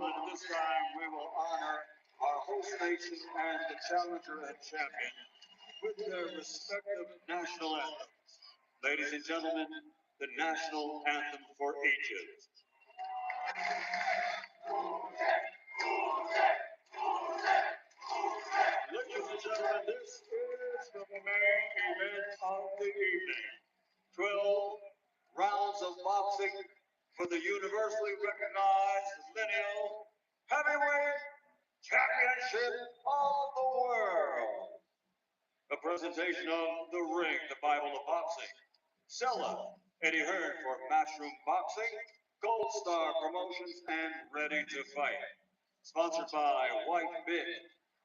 gentlemen, at this time we will honor our host nation and the challenger and champion with their respective national anthems. Ladies and gentlemen, the national anthem for Egypt. Ladies and gentlemen, this is the main event of the evening. 12 rounds of boxing for the universally recognized lineal heavyweight championship of the world. A presentation of The Ring, the Bible of Boxing. Sella, Eddie Hearn for Matchroom Boxing, Gold Star Promotions, and Ready to Fight. Sponsored by White Bit,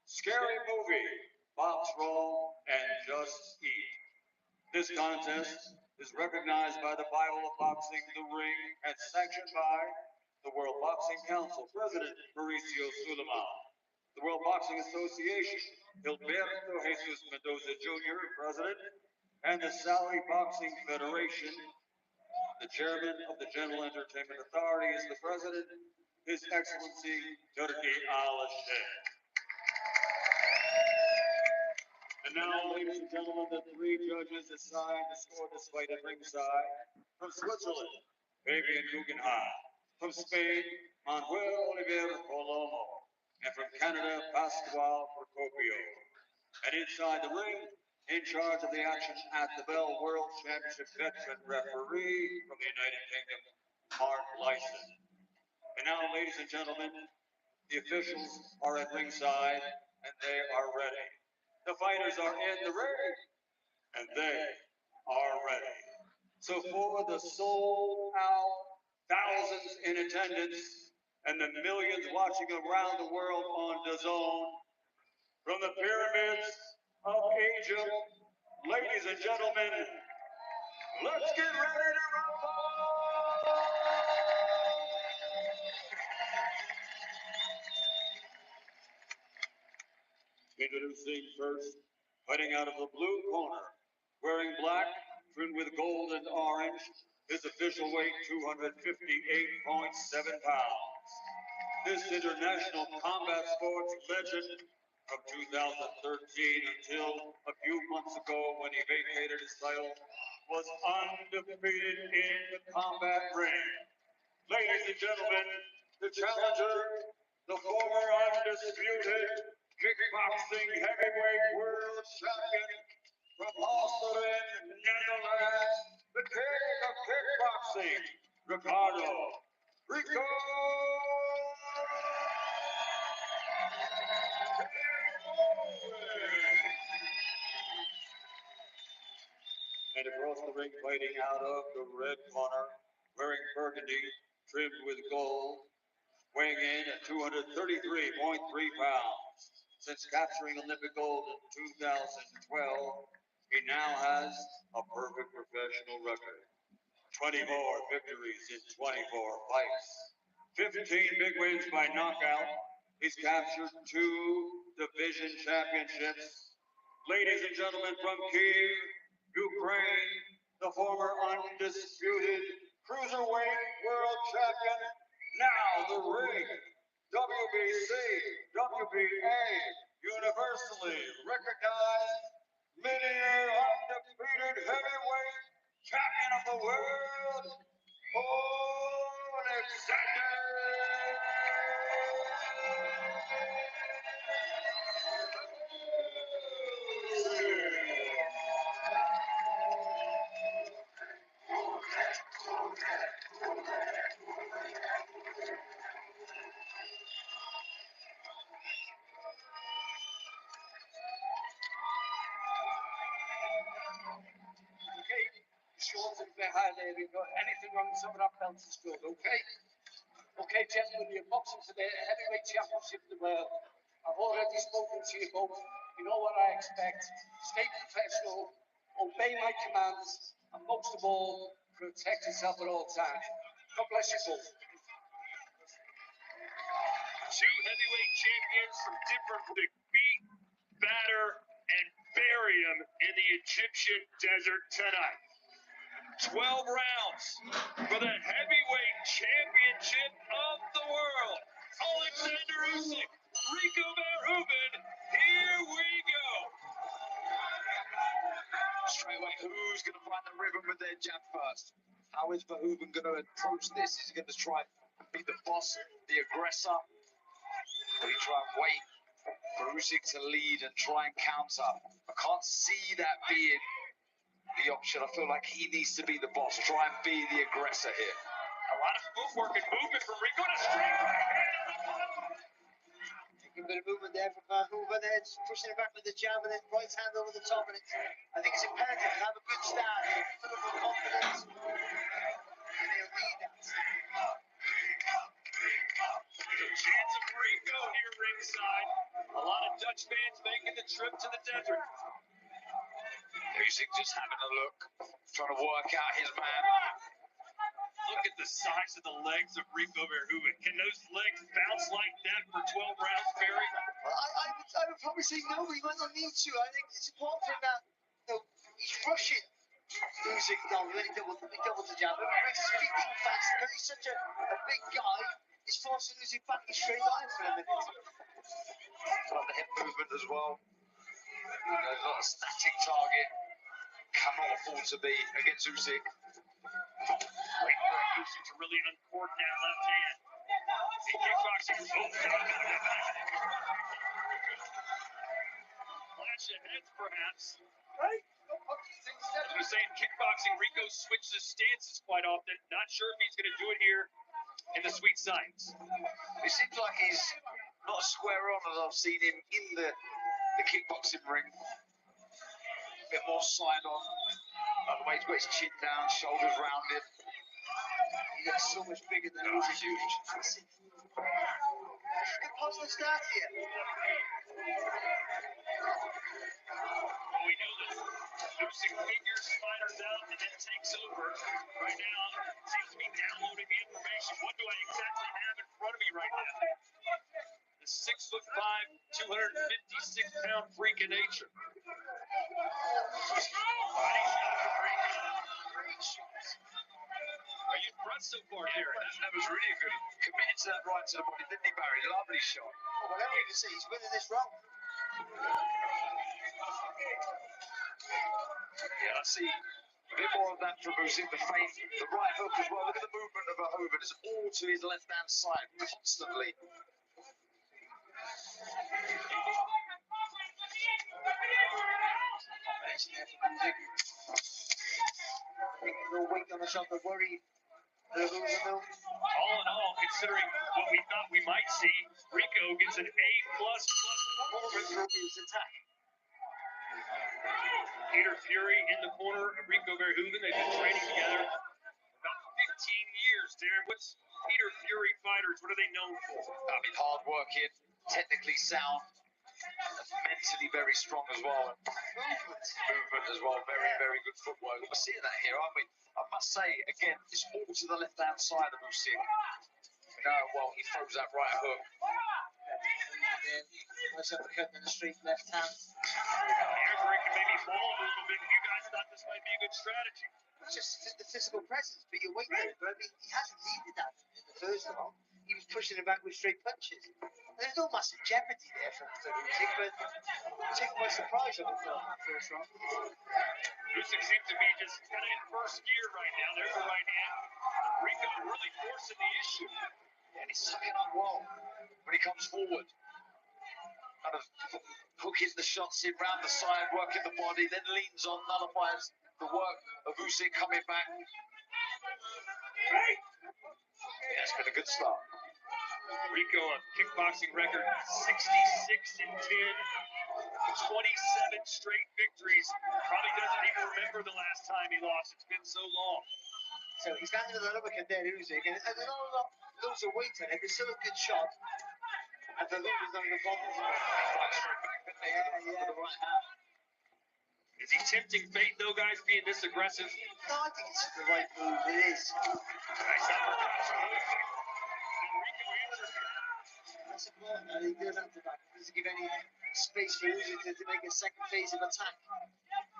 Scary Movie, Box Roll, and Just Eat. This contest is recognized by the Bible of Boxing, The Ring, and sanctioned by the World Boxing Council President Mauricio Sulaiman, the World Boxing Association, Gilberto Jesus Mendoza Jr., President, and the Saudi Boxing Federation. The Chairman of the General Entertainment Authority is the President, His Excellency Turki Al-Sheikh. And now, ladies and gentlemen, the three judges assigned to score this fight at ringside. From Switzerland, Fabian Guggenheim. From Spain, Manuel Oliver Colomo. And from Canada, Pascual Procopio. And inside the ring, in charge of the action at the Bell World Championship veteran referee from the United Kingdom, Mark Lyson. And now, ladies and gentlemen, the officials are at ringside and they are ready. The fighters are in the ring and they are ready. So for the sold out thousands in attendance and the millions watching around the world on DAZN, from the pyramids of Egypt, ladies and gentlemen, let's get ready to rumble! Introducing first, fighting out of the blue corner, wearing black, trimmed with gold and orange, his official weight 258.7 pounds. This international combat sports legend from 2013 until a few months ago when he vacated his title was undefeated in the combat ring. Ladies and gentlemen, the challenger, the former undisputed kickboxing heavyweight world champion from Amsterdam, Netherlands, the king of kickboxing, Ricardo Rico. And across the ring, fighting out of the red corner, wearing burgundy, trimmed with gold, weighing in at 233.3 pounds. Since capturing Olympic gold in 2012, he now has a perfect professional record. 24 victories in 24 fights. 15 big wins by knockout. He's captured 2 division championships. Ladies and gentlemen, from Kyiv, Ukraine, the former undisputed cruiserweight world champion, now the ring, WBC, WBA, universally recognized, linear undefeated heavyweight champion of the world, Alexander shorts and behind there, we've got anything wrong with some of that belt is good, okay? Okay, gentlemen, you're boxing for the heavyweight championship of the world. I've already spoken to you both. You know what I expect. Stay professional, obey my commands, and most of all, protect yourself at all times. God bless you both. Two heavyweight champions from different beat, batter, and bury him in the Egyptian desert tonight. 12 rounds for the heavyweight championship of the world. Alexander Usyk, Rico Verhoeven, here we go. Straight away, who's going to find the rhythm with their jab first? How is Verhoeven going to approach this? Is he going to try and be the boss, the aggressor? Will he try and wait for Usyk to lead and try and counter? I can't see that being the option. I feel like he needs to be the boss, try and be the aggressor here. A lot of footwork and movement from Rico, and a straight right hand on the button. A bit of movement there from Verhoeven, there, just pushing it back with the jab and then right hand over the top. And I think it's imperative to have a good start here, full of confidence. And he'll need that. The chance of Rico here ringside. A lot of Dutch fans making the trip to the desert. Usyk just having a look, trying to work out his man. Look at the size of the legs of Rico Verhoeven. Can those legs bounce like that for 12 rounds, Barry? Well, I would probably say no, he might not need to. I think it's important for him that, he's rushing. Usyk, no, he doubled the jab. He makes his feet too fast because he's such a big guy. He's forcing Usyk back in straight line for a minute. Like the hip movement as well. He's not a static target. Cannot afford to be against Usyk. Wait for Usyk to really uncork that left hand. In kickboxing, flash of heads, perhaps. Right? I was going to say, in kickboxing, Rico switches stances quite often. Not sure if he's going to do it here in the sweet science. It seems like he's not square on as I've seen him in the kickboxing ring. A bit more side on. By the way, he's got his chin down, shoulders rounded. He looks so much bigger than He's Usyk. huge. Good positive start here. We know that Usyk figures fighters out and then takes over. Right now, seems to be downloading the information. What do I exactly have in front of me right now? The 6'5", 256-pound freak of nature. Body shot from Rico. Great shots. Are you impressed so far, Darren? That was really good. Committed to that right to the body, didn't he, Barry? Lovely shot. Well, whatever you can say, he's winning this round. Yeah, I see a bit more of that from Usyk. The feint, the right hook as well. Look at the movement of Verhoeven. It's all to his left-hand side constantly. Combination there from Usyk. I think no weight on the shoulder, worry. Verhoeven though. All in all, considering what we thought we might see, Rico gets an A++ performance Through his attack. Peter Fury in the corner of Rico Verhoeven. They've been training together about 15 years, Darren. What's Peter Fury fighters, what are they known for? I mean, hard working, technically sound, mentally very strong as well. Movement as well, very, very good footwork. We're seeing that here, aren't we? I must say, again, it's all to the left-hand side of Usyk. Well, he throws that right hook. Nice uppercut in the straight left hand. Here's where he can maybe fall a little bit. You guys thought this might be a good strategy. It's just the physical presence, but your weight there. But I mean, he hasn't needed that in the first round. He was pushing it back with straight punches. There's no massive jeopardy there for Usyk, but taken by surprise over the first round. Usyk seems to be just kind of in first gear right now. There's the right hand. Rico really forcing the issue. And he's sucking up well when he comes forward. Kind of hooking the shots in round the side, working the body, then leans on, nullifies the work of Usyk coming back. Yeah, it's been a good start. Rico, a kickboxing record 66-10, 27 straight victories. Probably doesn't even remember the last time he lost. It's been so long. So he's landed with an uppercut there, Usyk, and there's not a lot, loads of weight on it. It's still a good shot. And Verhoeven's not going to bother him. Yeah. The right hand. Is he tempting fate, though, guys, being this aggressive? No, I think it's the right move. It is. Nice uppercut from Usyk. And Rico answers back. That's important. And he does answer back. He doesn't give any space for Usyk to make a second phase of attack.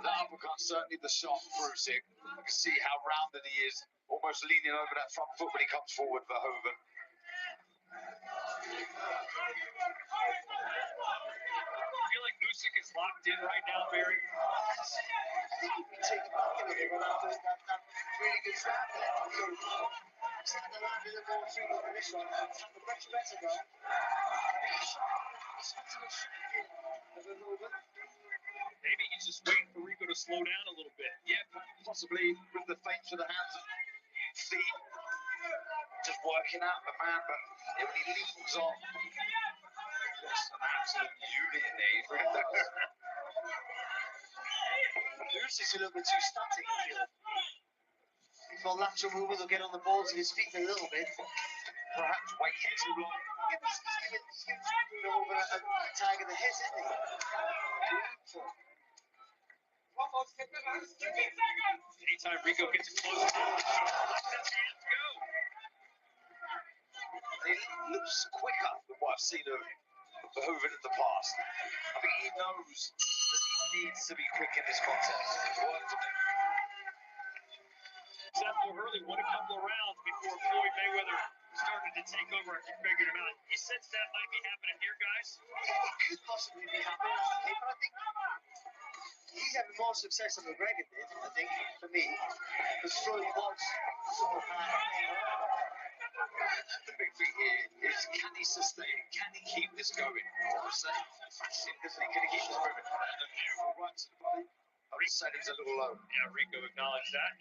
That uppercut's certainly the shot for Usyk. You can see how rounded he is, almost leaning over that front foot when he comes forward, Verhoeven. feel like Usyk is locked in right now, Barry. I think he'd be taken back a little bit after that really good start there. So, starting to land a little more through on this one. The much better though. I think he's something that should be of a movement. Maybe he's just waiting for Rico to slow down a little bit. Yeah, possibly with the feints with the hands and feet, just working out the man, but when he leans on, it's an absolute unit in there. He really does. Usyk's a little bit too static, I feel. He's more lateral movement, will get on the balls of his feet a little bit. Perhaps waiting too long. He's giving over a tag of the hit, isn't he? Anytime Rico gets it close, let that hand go. He looks quicker than what I've seen of Verhoeven in the past. I think he knows that he needs to be quick in this contest. It's worked for him. Seth O'Hurley won a couple of rounds before Floyd Mayweather started to take over and figured him out. You sense that might be happening here, guys? It could possibly be happening, but I think he's having more success than McGregor did, I think, for me. Because Floyd was sort of The big thing here is, can he sustain? Can he keep this going? Obviously, that's it, doesn't he? Can he keep this moving? And a beautiful right to the body. I would say he's a little low. Yeah, Rico acknowledged that.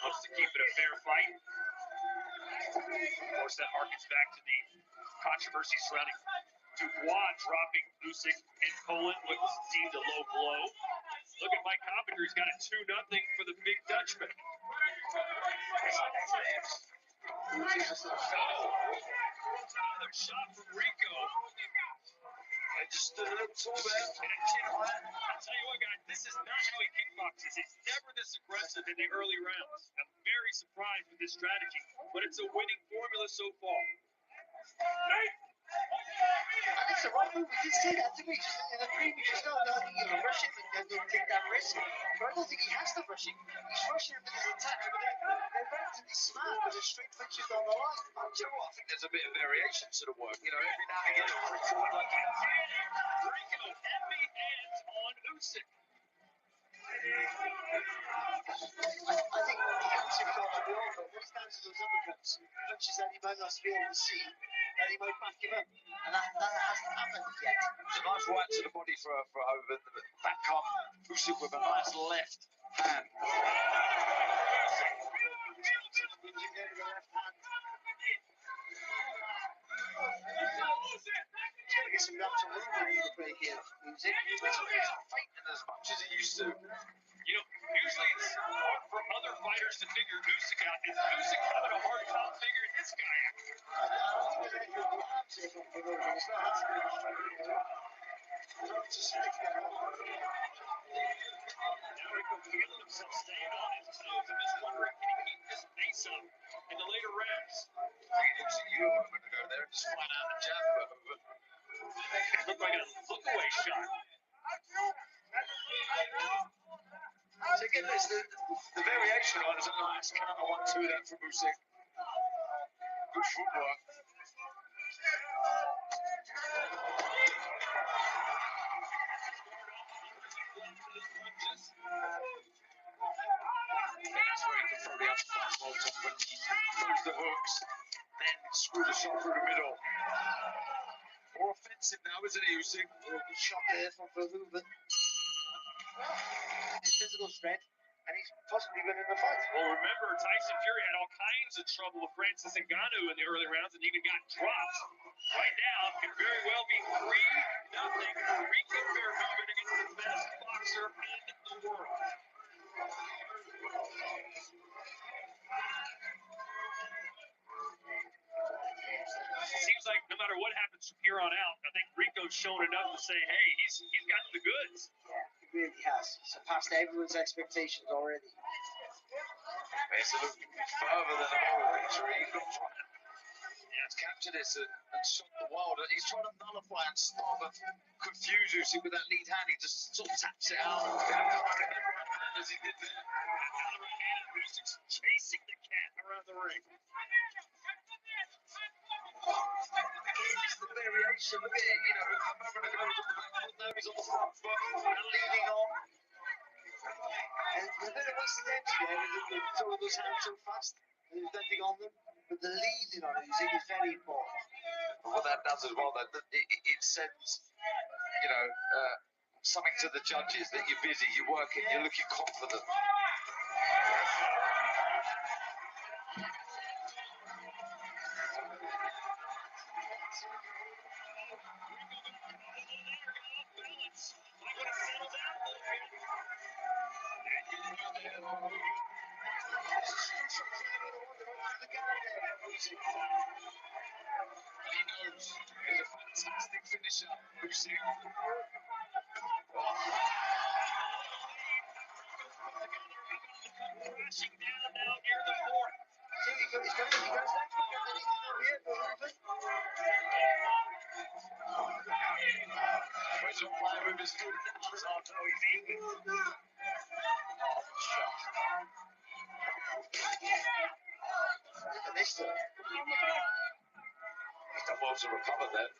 Wants to keep it a fair fight. Of course, that harkens back to the controversy surrounding Dubois dropping Usyk in Poland, what seemed a low blow. Look at Mike Coppinger, he's got a 2-0 for the big Dutchman. Another shot from Rico. They just stood a little tall there. And a chin on that. I'll tell you what, guys, this is not how he kickboxes. He's never this aggressive in the early rounds. I'm very surprised with this strategy, but it's a winning formula so far. And it's the right move. We did say that, didn't we? Just in the previous round, I think he'll rush him and take that risk. But I don't think he has to rush him. He's rushing him with his attack. But they're relatively smart with the straight punches down the line. Do you know what? I think there's a bit of variation to the work. You know, every now and again, he'll bring forward like that. Rico, heavy hands on Usyk. I think he comes in for the over. When he stands to those uppercuts, punches that he might not be able to see, that he might back him up. And that hasn't happened yet. It's a nice right to the body for Hoven. Back up. Usyk with a nice left hand. He's got to get some lateral movement in the break here. Music. He's not fighting as much as he used to. You know, usually it's hard for other fighters to figure Usyk out. Is Usyk having a hard time figuring this guy out? I don't think there's any good arms here from Verhoeven. It's not has to be a striker. Not to stick that up. Now Rico feeling himself staying on his toes. I'm just wondering, can he keep this pace up in the later rounds? He looks at you a moment ago there and just find out the jab for Hoven. It looked like a look-away shot. So again, the variation on it is a nice counter 1-2 there from Usyk. Good footwork. That's where he can throw the outside bolt on when he throws the hooks, then screw the shot through the middle. More offensive now, isn't he, Usyk? Good shot there from Verhoeven. His physical strength, and he's possibly winning the fight. Well, remember, Tyson Fury had all kinds of trouble with Francis Ngannou in the early rounds and even got dropped. Right now, it could very well be 3-0 for Rico Verhoeven against the best boxer in the world. Seems like no matter what happens from here on out, I think Rico's shown enough to say, hey, he's got the goods. Yeah, he really has. Surpassed everyone's expectations already. It's a look further than a moral victory. He's not trying to capture this and shock the world. He's trying to nullify and stop and confuse Usyk with that lead hand. He just sort of taps it out. As he did there. Usyk's chasing the cat around the ring. Again, it's the variation. Look at it, you know, a moment ago, now he's on the front foot and leading on. And a bit of wasted energy there, with throwing those hands so fast, and there's nothing on them. But the leading on it is very important. And what that does as well, that it sends, you know, something to the judges that you're busy, you're working, you're looking confident. He knows he's a fantastic finisher. Usyk. Crashing down now near the fourth. He's on fire with his foot. He's eating. Look at this though. He's done well to recover there.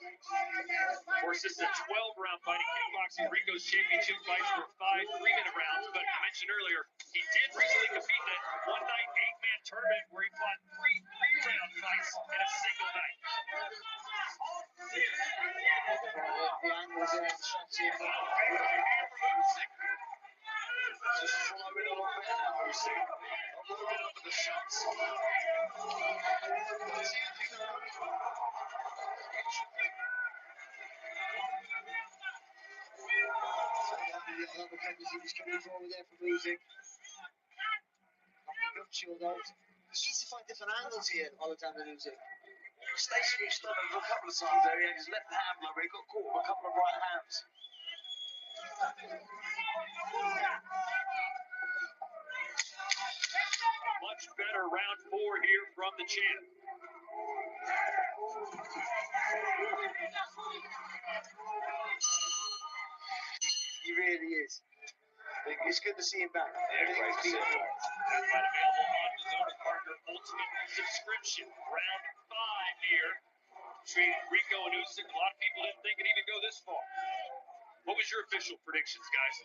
Of course, this is a 12-round fighting kickboxing. Rico's championship fights were 5 3-minute rounds, but I mentioned earlier, he did recently compete in a one-night 8-man tournament where he fought 3 3-round fights in a single night. The angles there, the shots here. Just follow it a lot better now, Usyk. Loaded up with the shots. He's coming forward there from Usyk. Good shield out. He needs to find different angles here, Alexander Usyk. Stationary stunner for a couple of times there. He had his left hand lower. He got caught with a couple of right hands. Much better round 4 here from the champ. He really is. It's good to see him back. Everything's being that fight available on the Zone Partner Ultimate subscription. Round 5 here between Rico and Usyk. A lot of people didn't think it'd even go this far. What was your official predictions, guys?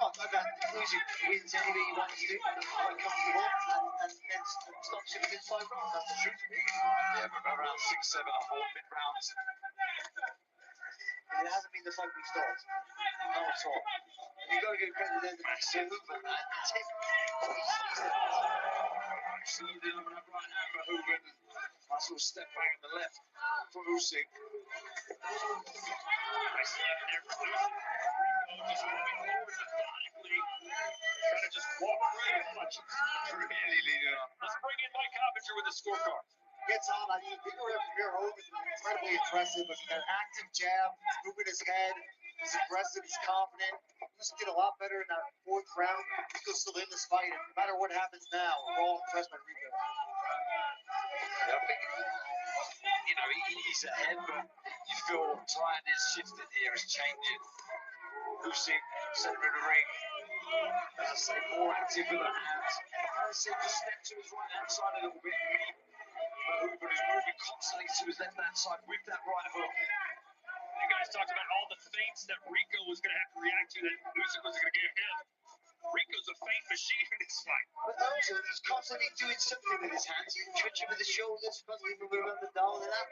Oh, I bet Usyk wins anyway he wants to. Quite comfortable and stops him within 5 rounds. That's the truth. Yeah, but around 6, 7, or 4 mid rounds. And it hasn't been the fight we thought. Not at all. You've got to give credit to the master movement, and it's him. Slowed down that right hand for Hooven. Nice little step back in the left for Usyk. Nice left there for Usyk. Rico just moving forward methodically. Trying to just walk through the punches. Really leading up. Let's bring in Mike Coppinger with the scorecard. Gets on. I mean, bigger Hogan, incredibly impressive. But an active jab, moving his head. He's aggressive. He's confident. Usyk did a lot better in that 4th round. Rico's still in this fight, and no matter what happens now, we're all impressed by Rico. Yeah, I think, you know, he's ahead, but you feel time is shifted here, is changing. Usyk, center of the ring. As I say, more active with the hands. As I say, just step to his right hand side a little bit. Hoover is moving constantly to his left hand side with that right hook. You guys talked about all the feints that Rico was going to have to react to that Usyk was going to give him. Rico's a feint machine in this fight. But also, he's constantly doing something with his hands. He's twitching with his shoulders, constantly moving up and down, and that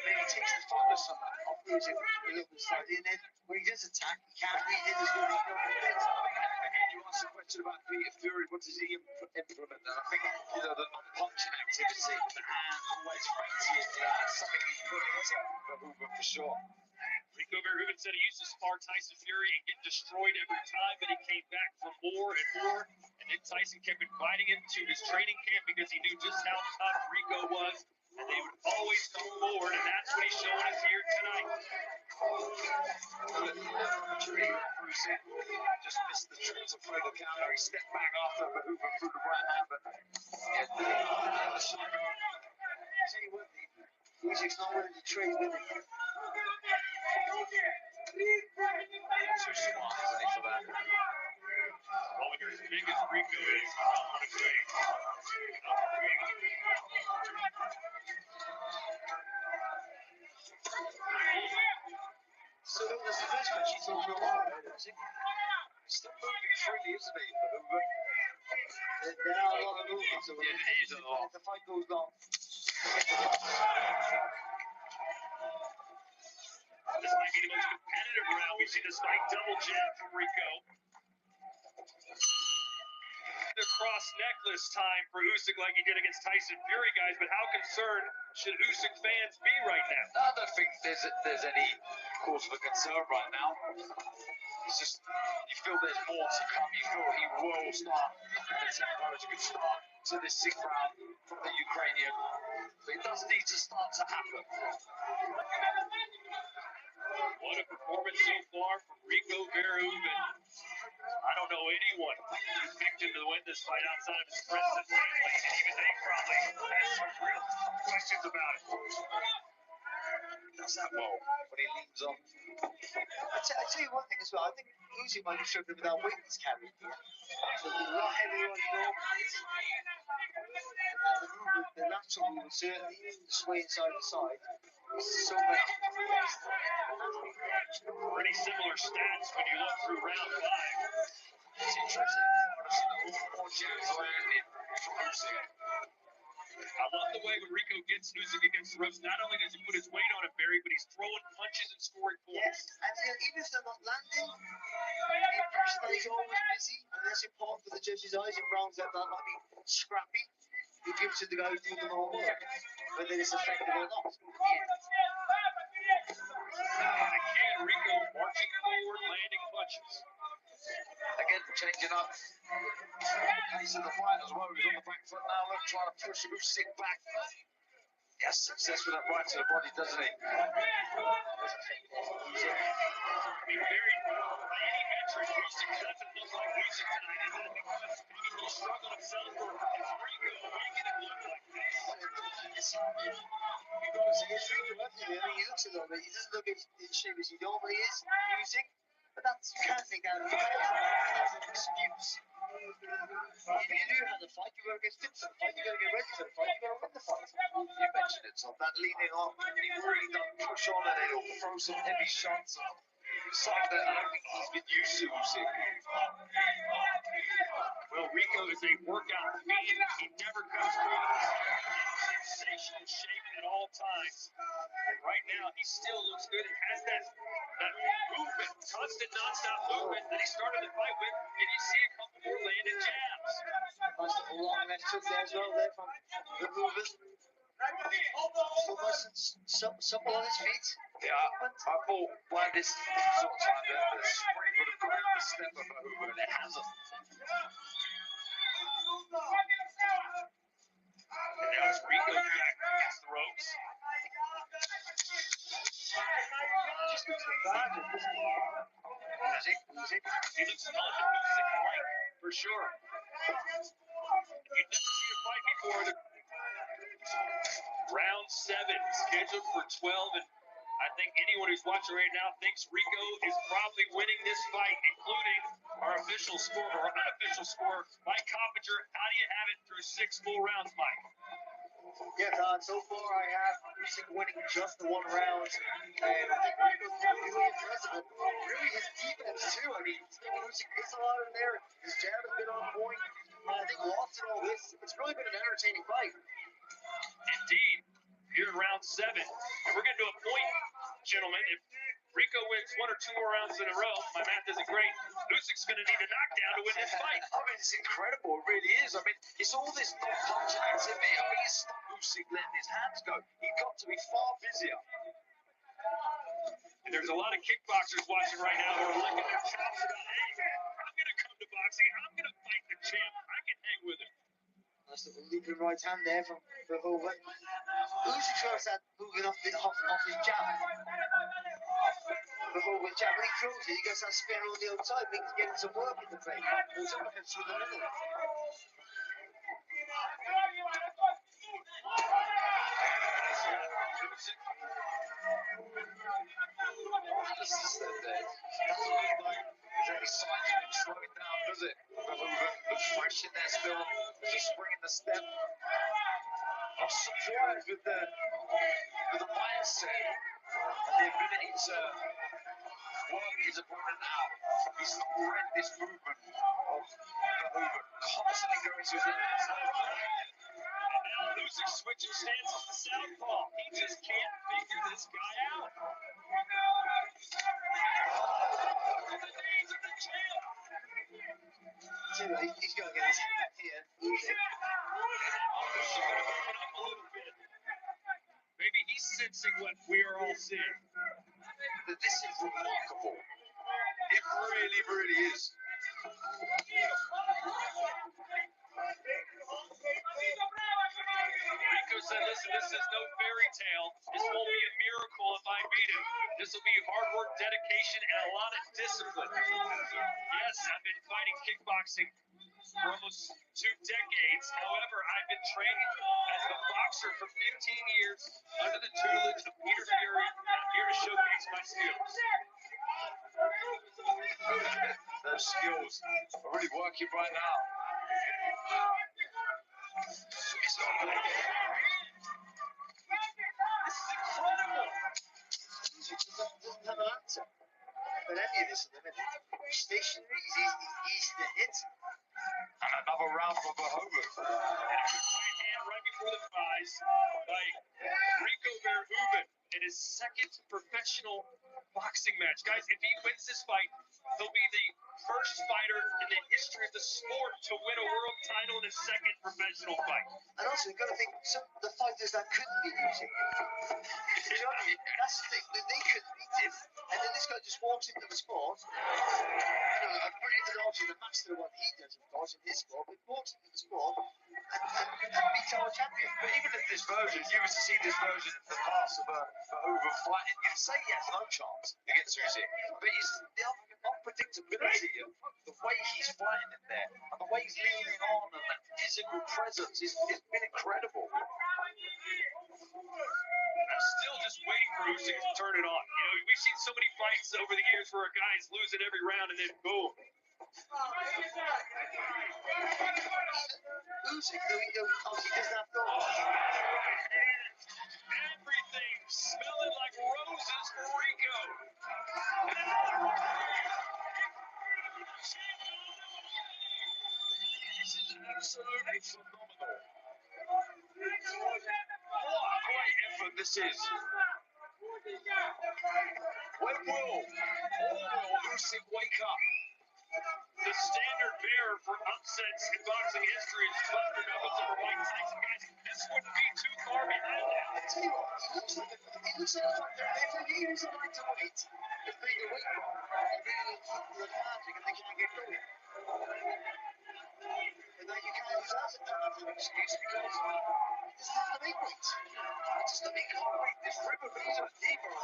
maybe takes the focus off Usyk a little bit slightly. And then when he does attack, he can't read it as well. Again, you asked a question about Peter Fury. What does he implement? And I think, you know, the non-punching activity, the hands, always feinting, that's something he's put into Hoover for sure. Rico Verhoeven said he used to spar Tyson Fury and get destroyed every time, but he came back for more and more. And then Tyson kept inviting him to his training camp because he knew just how tough Rico was. And they would always come forward, and that's what he's showing us here tonight. Just missed the trick to throw the counter. He stepped back after Verhoeven threw the right hand, but tell you what, Usyk's not willing to trade with him. Too smart, isn't he, for that? Well, when you're as big as Rico is, you don't want to trade. still feel right, is he? He's still moving freely, isn't he? Verhoeven? There are a lot of movements. Yeah, he is a lot. If the fight goes long. This might be the most competitive round we've seen this fight. Double jab from Rico. The cross necklace time for Usyk like he did against Tyson Fury, guys. But how concerned should Usyk fans be right now? I don't think there's any cause for concern right now. It's just you feel there's more to come. You feel he will start the tempo. It's a good start to this 6th round from the Ukrainian. But it does need to start to happen. What a performance so far from Rico Verhoeven. I don't know anyone who picked him to win this fight outside of his friends and family, and even they probably had some real questions about it. Does that well when he leans on. I'll tell you one thing as well. I think Usyk might be struggling with that weight he's carrying here. So he's a lot heavier on his arm. The natural movement, certainly, even the sway side to side, is so much. Pretty similar stats when you look through round 5. It's interesting. I've seen more jabs landing from Usyk. I love the way when Rico gets Usyk against the ropes. Not only does he put his weight on him, Barry, but he's throwing punches and scoring points. Yes, and even if they're not landing, the impression that he's always busy, and that's important for the judges' eyes in rounds that might be scrappy. He gives to the guy who's doing the more work, whether it's effective or not. And again, Rico marching forward, landing punches. Again, changing up the pace of the fight as well. He's on the back foot now, look, trying to push Usyk back. He has success with that right to the body, doesn't he? I mean, Barry, by any metric, Usyk doesn't look like Usyk tonight. Is it because maybe he struggled himself, or is Rico making it look like this? It's Rico, isn't he? I mean, he looks a little bit. He doesn't look in shape as he normally is, Usyk. But that's, you can't take that as an excuse. If you do have the fight, you've got to get fit for the fight, you've got to get ready for the fight, you've got to win the fight. You mentioned it, Tom. That leaning on, he really does push on and he'll throw some heavy shots. Something that I don't think he's been used to, Usyk. Well, Rico is a workout fiend. He never comes close. Sensational shape at all times. And right now, he still looks good and has that movement, constant nonstop movement that he started the fight with. And you see a couple more landed jabs. Nice little long left hook there as well, there from the movers. So nice and supple on his feet. Yeah, I thought by this sort of time that the spring would have got the step of Verhoeven, and it hasn't. And now it's Rico back against the ropes. Just looks lethargic, doesn't he? Usyk. He looks fun to Usyk like, for sure. You'd never seen a fight before. Round 7, scheduled for 12, and I think anyone who's watching right now thinks Rico is probably winning this fight, including our official score or unofficial score. Mike Coppinger, how do you have it through 6 full rounds, Mike? Yeah, Don, so far I have Usyk winning just the 1 round. And I think Rico's been really impressive. And really his defense, too. I mean, he's making Usyk miss a lot in there. His jab has been on point. And I think lost in all this, it's really been an entertaining fight. Indeed, here in round 7. And we're getting to a point, gentlemen. If Rico wins 1 or 2 more rounds in a row, my math isn't great, Usyk's going to need a knockdown to win this fight. I mean, it's incredible. It really is. I mean, it's all this non-punching activity. I mean, it's Usyk letting his hands go. He's got to be far busier. And there's a lot of kickboxers watching right now who are licking their chops about, hey, man, I'm going to come to boxing. I'm going to fight the champ. I can hang with him. Nice little leaping right hand there from Verhoeven. Usyk tries that moving off his jab. Verhoeven jab, when he throws it, he gets that spin on the outside, makes getting some work in the face. Those uppercuts through the middle. Is any signs of him slowing down, does it? Looks fresh in there still. There's a spring in the step. I'm surprised with the mindset and the ability to work his opponent out. He's not read this movement of Verhoeven, constantly going to his left. And now Usyk switching stances to southpaw. He just can't figure this guy out. The days of the champ. He's going to get his head here. Usyk. Usyk gonna open up a little bit. Maybe he's sensing what we are all seeing. But this is remarkable. It really, really is. Rico said, listen, this is no fairy tale. This won't be a miracle if I beat him. This will be hard work, dedication, and a lot of discipline. Yes, I've been fighting kickboxing for almost 2 decades. However, I've been training as a boxer for 15 years under the tutelage of Peter Fury. I'm here to showcase my skills. Those skills are really working right now. It's not going to get This is incredible. Usyk doesn't have an answer for any of this at the minute. He's stationary, he's easy to hit. And another round for Verhoeven. And a good right hand right before the thighs by Rico Verhoeven in his second professional boxing match. Guys, if he wins this fight, he'll be the first fighter in the history of the sport to win a world title in his second professional fight. And also, you've got to think, some of the fighters that couldn't beat Usyk. Do you know what I mean? That's the thing, they couldn't beat him. And then this guy just walks into the sport. You know, I'm pretty obviously the master of what he does, of course, in his sport, but he walks into the sport and beats our champion. But even in this version, if you were to see this version in the past of Verhoeven fighting, you'd say he has no chance against Usyk. But it's the unpredictability of the way he's fighting in there, and the way he's leaning on, and that physical presence is been incredible. I'm still just waiting for Usyk to turn it on. You know, we've seen so many fights over the years where a guy's losing every round and then boom. Usyk, though, obviously doesn't have thoughts. Everything smelling like roses for Rico. And another right hand. This is absolutely phenomenal. What a great effort this is. When will Usyk wake up? The standard bearer for upsets in boxing history is Buster Douglas over Mike Tyson. Guys, this wouldn't be too far behind that. I tell you what, he looks like a fighter. If he was a light to weight, if they the weight wrong, they're really lethargic and they can't get going. And then you can't use that as an excuse because he doesn't have the weight. It's just that he can't wait. This river is deeper.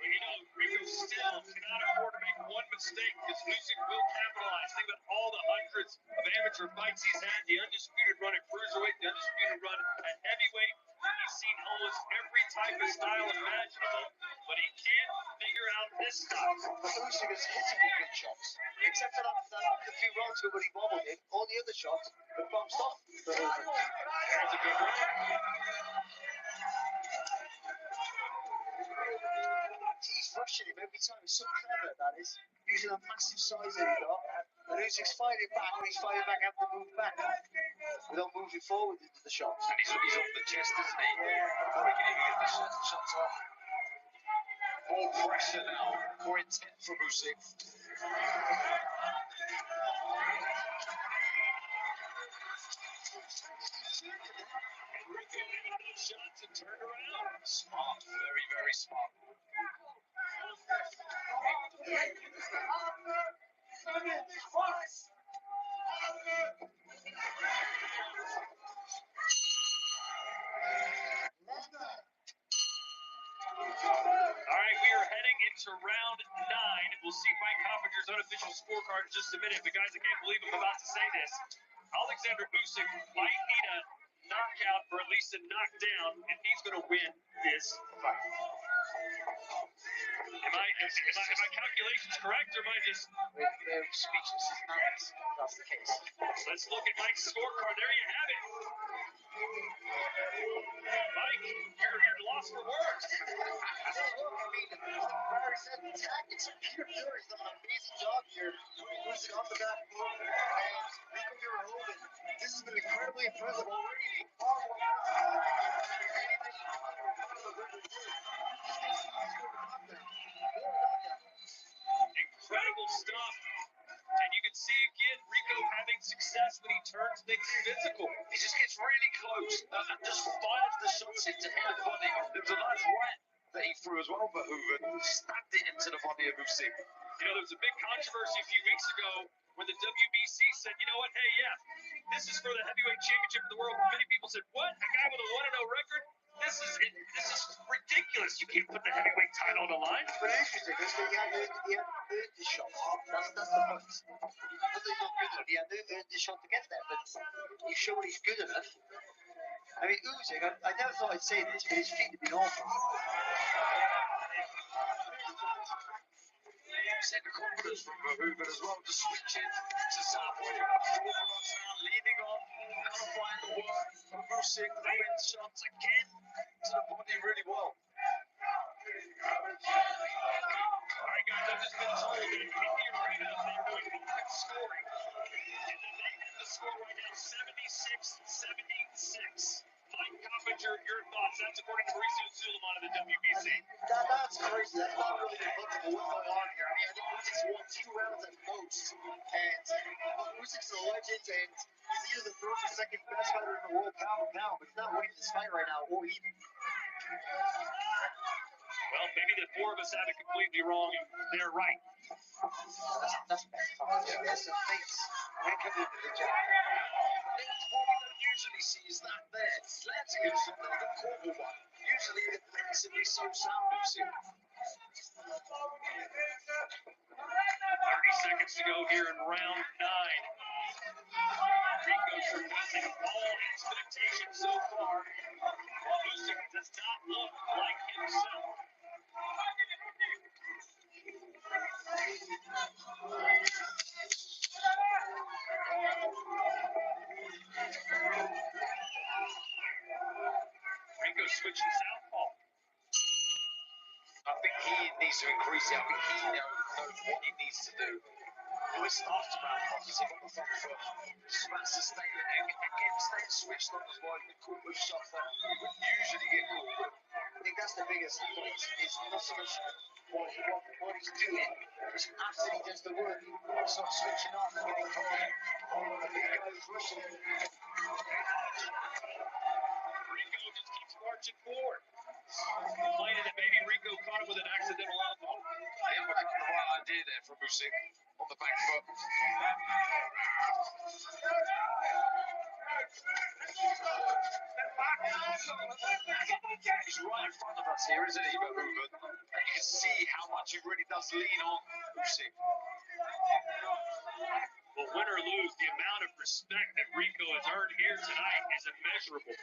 But you know, Rico still cannot afford to make one mistake because Usyk will capitalize. Think about all the hundreds of amateur fights he's had, the undisputed run at cruiserweight, the undisputed run at heavyweight. He's seen almost every type of style imaginable, but he can't figure out this style. But Usyk has hit him with good shots. Except for that few rounds ago when he wobbled it, all the other shots were bounced off. There's a good one. He's rushing him every time. He's so clever, that is. Using that massive size that he got. And Usyk's fighting back, and he's fighting back, having to move back. Without moving forward into the shots. And he's off the chest, isn't he? Before he can even get the shots off. More pressure now. More intent from Usyk. Rico giving enough shots and turned around. Smart. Very, very smart. All right, we are heading into round 9. We'll see Mike Coppinger's unofficial scorecard in just a minute. But guys, I can't believe I'm about to say this. Alexander Usyk might need a knockout or at least a knockdown if he's going to win this fight. Am my calculations correct, or am I just? We're speechless as ants. That's the case. Let's look at Mike's scorecard. There you have it. Mike, you're lost for words. Look, I mean, Barry said the attack. It's Peter Fury's done an amazing job here. Losing off the back foot. And Rico Verhoeven. This has been incredibly impressive already. Far more impressive than anything Incredible stuff. And you can see again Rico having success when he turns things physical. He just gets really close and just fires the shots into head and body. There was a nice right that he threw as well, but Hoover stabbed it into the body of Usyk. You know, there was a big controversy a few weeks ago when the WBC said, you know what, hey, yeah, this is for the heavyweight championship of the world. Many people said, what? A guy with a 1-0 record? This is ridiculous. You can't put the heavyweight title on the line. But interesting, because he had earned the shot. That's the point. Not that he's not good enough, he had earned the shot to get there, but he's shown he's good enough. I mean, Usyk, I never thought I'd say this, but his feet have been awful. Set the confidence from Verhoeven as well to switch it to Southwood. Leaning on, how to find the work from Usyk, throwing shots again to the body really well. All right, guys, I've just been told that in the arena they're doing open scoring. And then they have the score right now 76-76. Mike Coppinger, your thoughts? That's according to Mauricio Suleiman of the WBC. That's crazy. That's not really remarkable what's going on here. I mean, I think Usyk's won 2 rounds at most. And Usyk's a legend, and he's either the first or second best fighter in the world pound for pound, but he's not winning this fight right now, or even. Well, maybe the four of us have it completely wrong, and they're right. That's bad. That's some things. When it comes to the job. What we don't usually see is that there. Slanting is something like a corner one. Usually defensively so sound, Usyk. 30 seconds to go here in round 9. Rico surpassing all expectations so far. Usyk does not look like himself. Rico switching southpaw. I think he needs to increase it. I think he knows what he needs to do. Always starts to round positive on the front foot. Smash sustain it again, stay switched on as well. You can call those shots that you would usually get called. I think that's the biggest point. It's not so much what he's doing, it's after he does the work, he's not switching off and getting caught. The big guy's rushing him. Rico just keeps marching forward. Complaining that maybe Rico caught him with an accidental elbow. They haven't got the right idea there from Usyk on the back foot. He's right in front of us here, isn't he, Verhoeven? And you can see how much he really does lean on Usyk. Well, win or lose, the amount of respect that Rico has earned here tonight is immeasurable.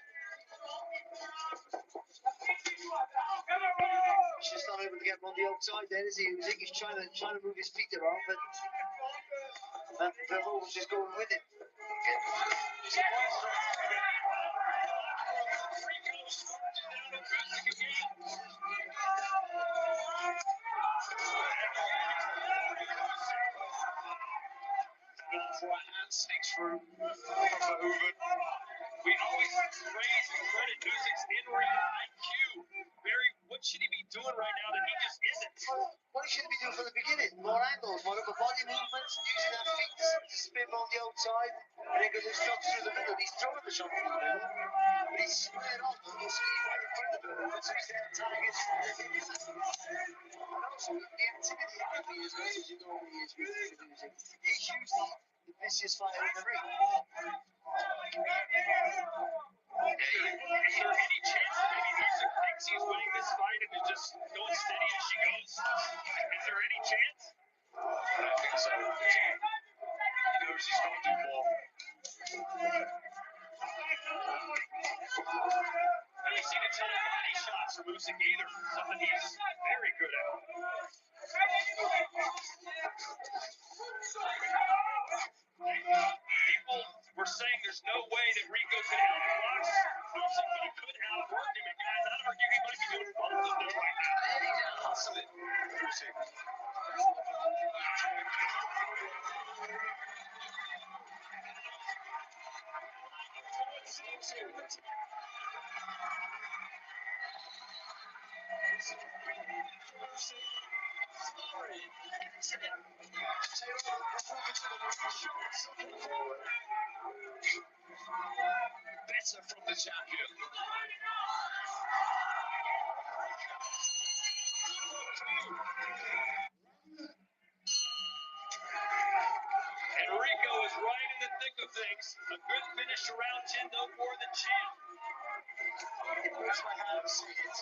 He's just not able to get him on the outside then, is he? Usyk is trying to move his feet around, but Verhoeven's just going with it. Right hand sneaks through from Verhoeven. We always praise and credit Usyk's in-ring IQ. Barry, what should he be doing right now that he just isn't? What he should be doing from the beginning, more angles, more upper body movements, using that feet to spin on the outside, and then get his shots through the middle. He's throwing the shot through the middle, but he's squared on, so he's right in front of him, so he's there attacking it. And also, the activity in the as much as you know he is with music. He's usually the busiest fighter in the ring. Is there any chance that maybe Usyk thinks he's winning this fight and is just going steady as she goes? Is there any chance? I don't think so. He knows he's got to do more. haven't seen him take body shots from Usyk either. Something he's very good at. People were saying there's no way that Rico could outbox Usyk, but he could outwork him. And guys, I'd argue he might be doing both of them right now. Yeah, he's out hustling Usyk. Better from the champion. And Rico is right in the thick of things. A good finish to round 10, no more than champ. It hurts my heart to see it.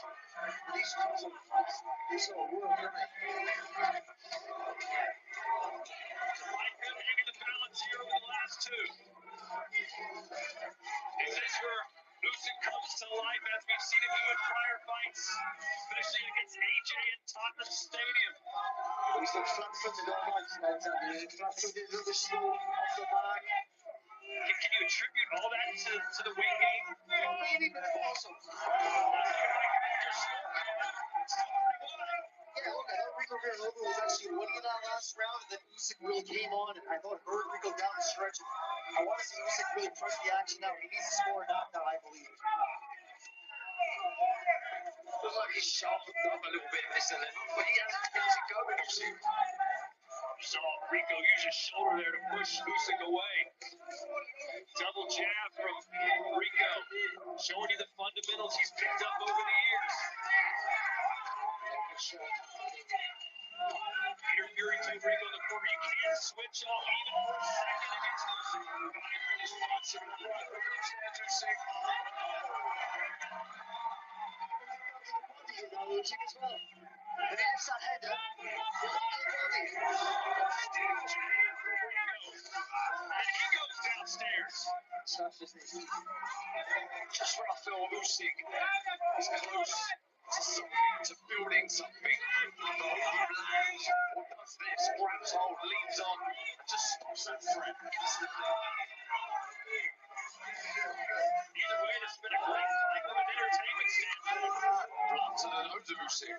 These guys are fights. This is all work, isn't it? Like them hanging the balance here over the last two. Is this where Usyk comes to life as we've seen him do in prior fights, especially against AJ at Tottenham Stadium? He's got flat-footed all night tonight, haven't he? Flat-footed, a little slow, off the mark. Can you attribute all that to the weight gain? Well, maybe, but also. Yeah, look, I thought Rico Villanova was actually winning that last round, and then Usyk really came on, and I thought it hurt Rico down the stretch. I want to see Usyk really press the action out. He needs to score a knockout, I believe. Looks like he's sharpened up a little bit this event, but he hasn't kept it going, Usyk. Saw Rico use his shoulder there to push Usyk away. Double jab from Rico, showing you the fundamentals he's picked up over the years. Peter Fury told Rico in the corner, you can't switch off even for a second against Usyk. Usyk as well. But he lifts that head up. And he goes downstairs. Just when I feel Usyk is close to something, to building something, what does this? Grabs hold, leans on, and just stops that threat instantly. Either way, this has been a great fight from an entertainment standpoint. Blood to the nose of Usyk. There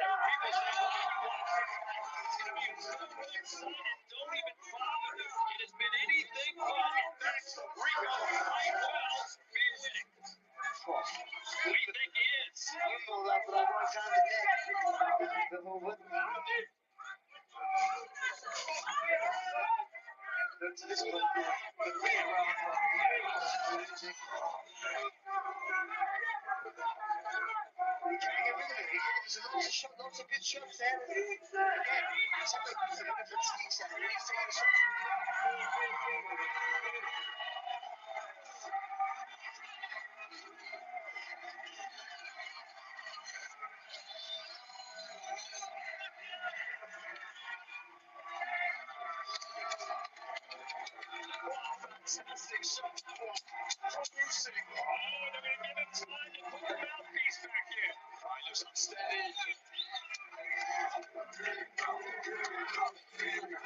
were people saying, well, you watch this fight, it's going to be so excited. Don't even bother. It has been anything but. In fact, Rico might well be winning. We think he is. I don't know that, but I want to kind of neck. The movement. That's this one. The way around. He can't get rid of it. There's lots of good shots there. Again, something like the fatigues there. He's taking a shot. Fantastic shot from Usyk. Oh, they're going to give him time to put the mouthpiece back in. Right, looks unsteady.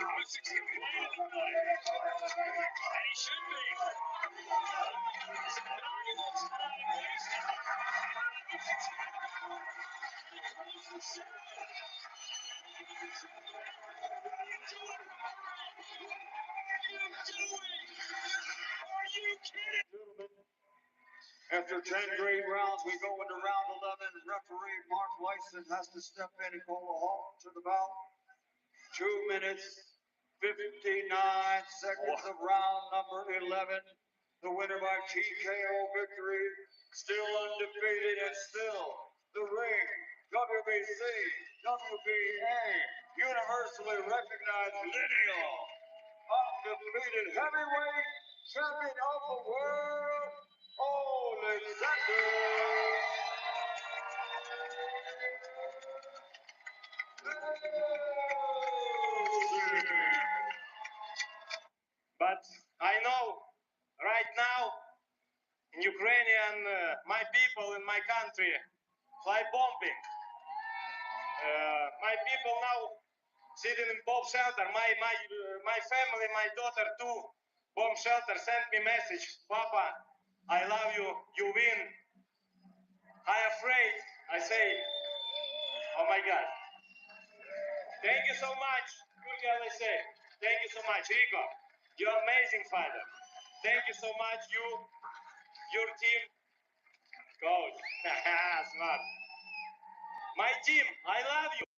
Usyk's complaining tonight. And he should be. Some valuable time wasted. After 10 great rounds, we go into round 11. Referee Mark Lyson has to step in and call a halt to the bout. 2 minutes, 59 seconds of round number 11. The winner by TKO victory, still undefeated and still the ring WBC, WBA, universally recognized lineal, undefeated heavyweight champion of the world, Alexander. But I know right now in Ukrainian my people in my country fly bombing. My people now sitting in bomb shelter. My family, my daughter too, bomb shelter sent me message. Papa, I love you. You win. I afraid. I say, oh my God. Thank you so much, Julia. I say, thank you so much, Rico. You're amazing, father. Thank you so much, you, your team, coach. Smart. My team, I love you.